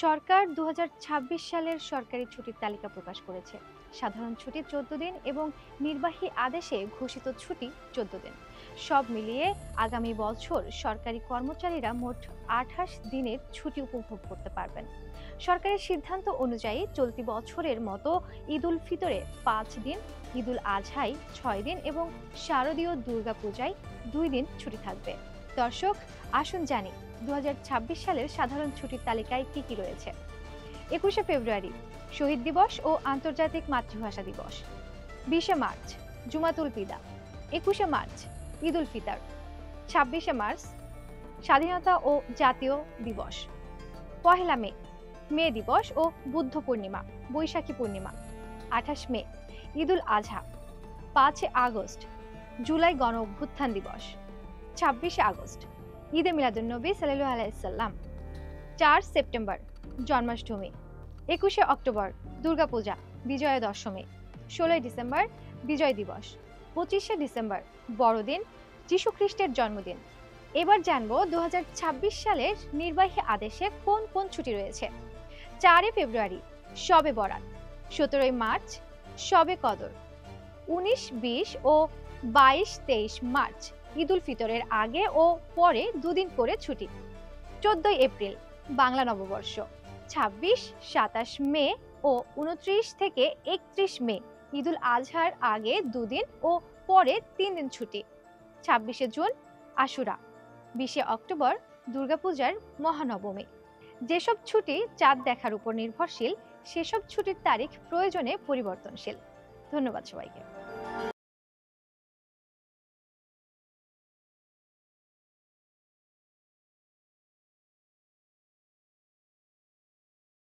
সরকার ২০২৬ সালের সরকারি ছুটির তালিকা প্রকাশ করেছে। সাধারণ ছুটি ১৪ দিন এবং নির্বাহী আদেশে ঘোষিত ছুটি ১৪ দিন। সব মিলিয়ে আগামী বছর সরকারি কর্মচারীরা মোট ২৮ দিনের ছুটি উপভোগ করতে পারবেন। সরকারের সিদ্ধান্ত অনুযায়ী চলতি বছরের মতো ঈদ উল ফিতরে ৫ দিন, ঈদ উল আজহায় ৬ দিন এবং শারদীয় দুর্গাপূজায় ২ দিন ছুটি থাকবে। দর্শক, আসুন জানি ২০২৬ সালের সাধারণ ছুটির তালিকায় কি কি রয়েছে। ২১শে ফেব্রুয়ারি শহীদ দিবস ও আন্তর্জাতিক মাতৃভাষা দিবস। ২০শে মার্চ জুমাতুল বিদা। ২১শে মার্চ ঈদ উল ফিতর। ২৬শে মার্চ স্বাধীনতা ও জাতীয় দিবস। পহেলা মে মে দিবস ও বুদ্ধ পূর্ণিমা, বৈশাখী পূর্ণিমা। ২৮ মে ঈদ উল আজহা। ৫ আগস্ট জুলাই গণ অভ্যুত্থান দিবস। ২৬শে আগস্ট ঈদে মিলাদুন্নবী সাল্লাল্লাহু আলাইহি সাল্লাম। ৪ সেপ্টেম্বর জন্মাষ্টমী। ২১শে অক্টোবর দুর্গাপূজা, বিজয়া দশমী। ১৬ই ডিসেম্বর বিজয় দিবস। ২৫শে ডিসেম্বর বড়দিন, যীশু খ্রিস্টের জন্মদিন। এবার জানবো ২০২৬ সালের নির্বাহী আদেশে কোন কোন ছুটি রয়েছে। ৪ ফেব্রুয়ারি শবে বরাত। ১৭ই মার্চ শবে কদর। ১৯-২০ ও ২২-২৩ মার্চ ঈদ উল ফিতরের আগে ও পরে দুদিন করে ছুটি। ১৪ই এপ্রিল বাংলা নববর্ষ। ২৬-২৭ মে ও ২৯ থেকে ৩১ মে ঈদ উল আজহার আগে দুদিন ও পরে ৩ দিন ছুটি। ২৬শে জুন আশুরা। ২০শে অক্টোবর দুর্গাপূজার মহানবমী। যেসব ছুটি চাঁদ দেখার উপর নির্ভরশীল, সেসব ছুটির তারিখ প্রয়োজনে পরিবর্তনশীল। ধন্যবাদ সবাইকে।